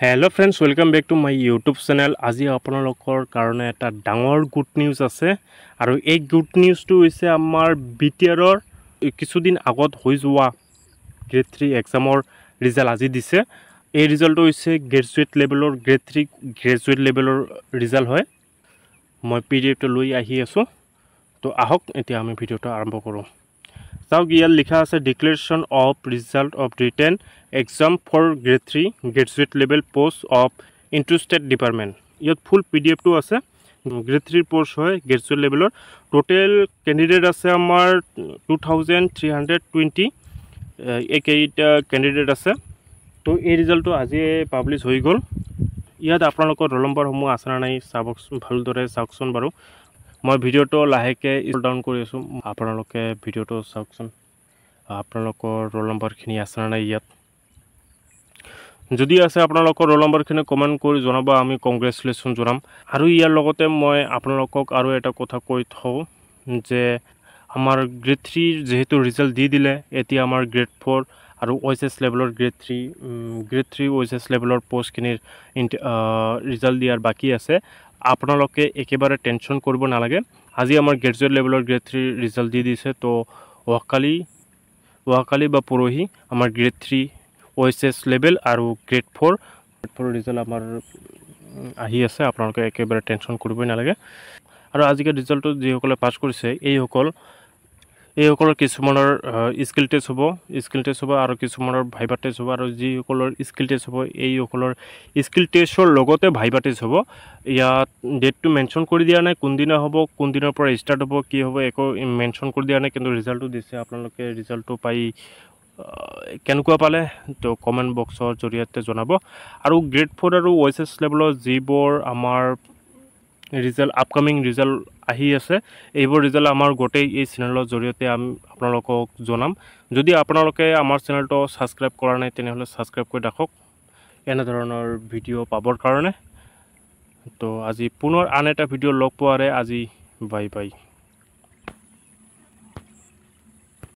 Hello' friends, welcome back to my YouTube channel. আজি আপোনালোকৰ কাৰণে এটা ডাঙৰ গুড নিউজ আছে আৰু এই গুড নিউজটো হৈছে আমাৰ BTRৰ কিছুদিন আগত হৈ যোৱা গ্ৰেড 3 এক্সামৰ ৰিজাল্ট আজি দিছে। এই ৰিজাল্টটো হৈছে গ্ৰেজুৱেট লেভেলৰ গ্ৰেড 3 গ্ৰেজুৱেট লেভেলৰ ৰিজাল্ট হয়। মই PDF-টো লৈ আহি আছোঁ, তো আহক এতিয়া আমি ভিডিঅ'টো আৰম্ভ কৰোঁ। চাওক, ইয়াত লিখা আছে declaration of result of written exam for grade 3 graduate level post of interested department. ইয়াত ফুল PDF-টো আছে। গ্ৰেড 3 পোষ্ট হয় গ্ৰেজুৱেট লেভেলৰ। টোটেল কেণ্ডিডেট আছে আমাৰ 2320। এইকেইটা কেণ্ডিডেট আছে। তো এই ৰিজাল্টটো আজিয়ে পাব্লিছ হৈ গ'ল। ইয়াত আপোনালোকৰ ৰোল নম্বৰসমূহ আছে নে নাই চাবকচোন, ভালদৰে চাওকচোন বাৰু। মই ভিডিঅ'টো লাহেকৈ স্ক্ৰল ডাউন কৰি আছোঁ, আপোনালোকে ভিডিঅ'টো চাওকচোন। আপোনালোকৰ ৰোল নম্বৰখিনি আছে নে নাই ইয়াত। যদি আছে আপোনালোকৰ ৰোল নম্বৰখিনি কমেণ্ট কৰি জনাব, আমি কংগ্ৰেচুলেশ্যন জনাম। আৰু ইয়াৰ লগতে মই আপোনালোকক আৰু এটা কথা কৈ থওঁ যে আমাৰ গ্ৰেড 3 যিহেতু ৰিজাল্ট দি দিলে, এতিয়া আমাৰ গ্ৰেড 4 আৰু OHS লেভেলৰ গ্ৰেড 3 OHS লেভেলৰ পষ্টখিনিৰ ৰিজাল্ট দিয়াৰ বাকী আছে। আপোনালোকে একেবাৰে টেনশ্যন কৰিব নালাগে। আজি আমাৰ গ্ৰেজুৱেট লেভেলৰ গ্ৰেড 3 ৰিজাল্ট দি দিছে, তো অহাকালি বা পৰহি আমাৰ গ্ৰেড 3 OHS লেভেল আৰু গ্ৰেড 4 ৰিজাল্ট আমাৰ আহি আছে। আপোনালোকে একেবাৰে টেনশ্যন কৰিবই নালাগে। আৰু আজিকালি ৰিজাল্টটো যিসকলে পাছ কৰিছে এইসকলৰ কিছুমানৰ স্কিল টেষ্ট হ'ব আৰু কিছুমানৰ ভাইভা টেষ্ট হ'ব। আৰু যিসকলৰ স্কিল টেষ্ট হ'ব, এইসকলৰ স্কিল টেষ্টৰ লগতে ভাইভা টেষ্ট হ'ব। ইয়াত ডেটটো মেনশ্যন কৰি দিয়া নাই, কোনদিনা হ'ব, কোনদিনৰ পৰা ষ্টাৰ্ট হ'ব, কি হ'ব, একো মেনশ্যন কৰি দিয়া নাই। কিন্তু ৰিজাল্টটো দিছে। আপোনালোকে ৰিজাল্টটো পাই কেনেকুৱা পালে তো কমেণ্ট বক্সৰ জৰিয়তে জনাব। আৰু গ্ৰেড 4 আৰু OHS লেভেলৰ যিবোৰ আমাৰ ৰিজাল্ট আপকামিং ৰিজাল্ট আহি আছে, এইবোৰ ৰিজাল্ট আমাৰ গোটেই এই চেনেলৰ জৰিয়তে আমি আপোনালোকক জনাম। যদি আপোনালোকে আমাৰ চেনেলটো ছাবস্ক্ৰাইব কৰা নাই, তেনেহ'লে ছাবস্ক্ৰাইব কৰি ৰাখক এনেধৰণৰ ভিডিঅ' পাবৰ কাৰণে। তো আজি পুনৰ আন এটা ভিডিঅ' লগ পোৱাৰে আজি বাই বাই।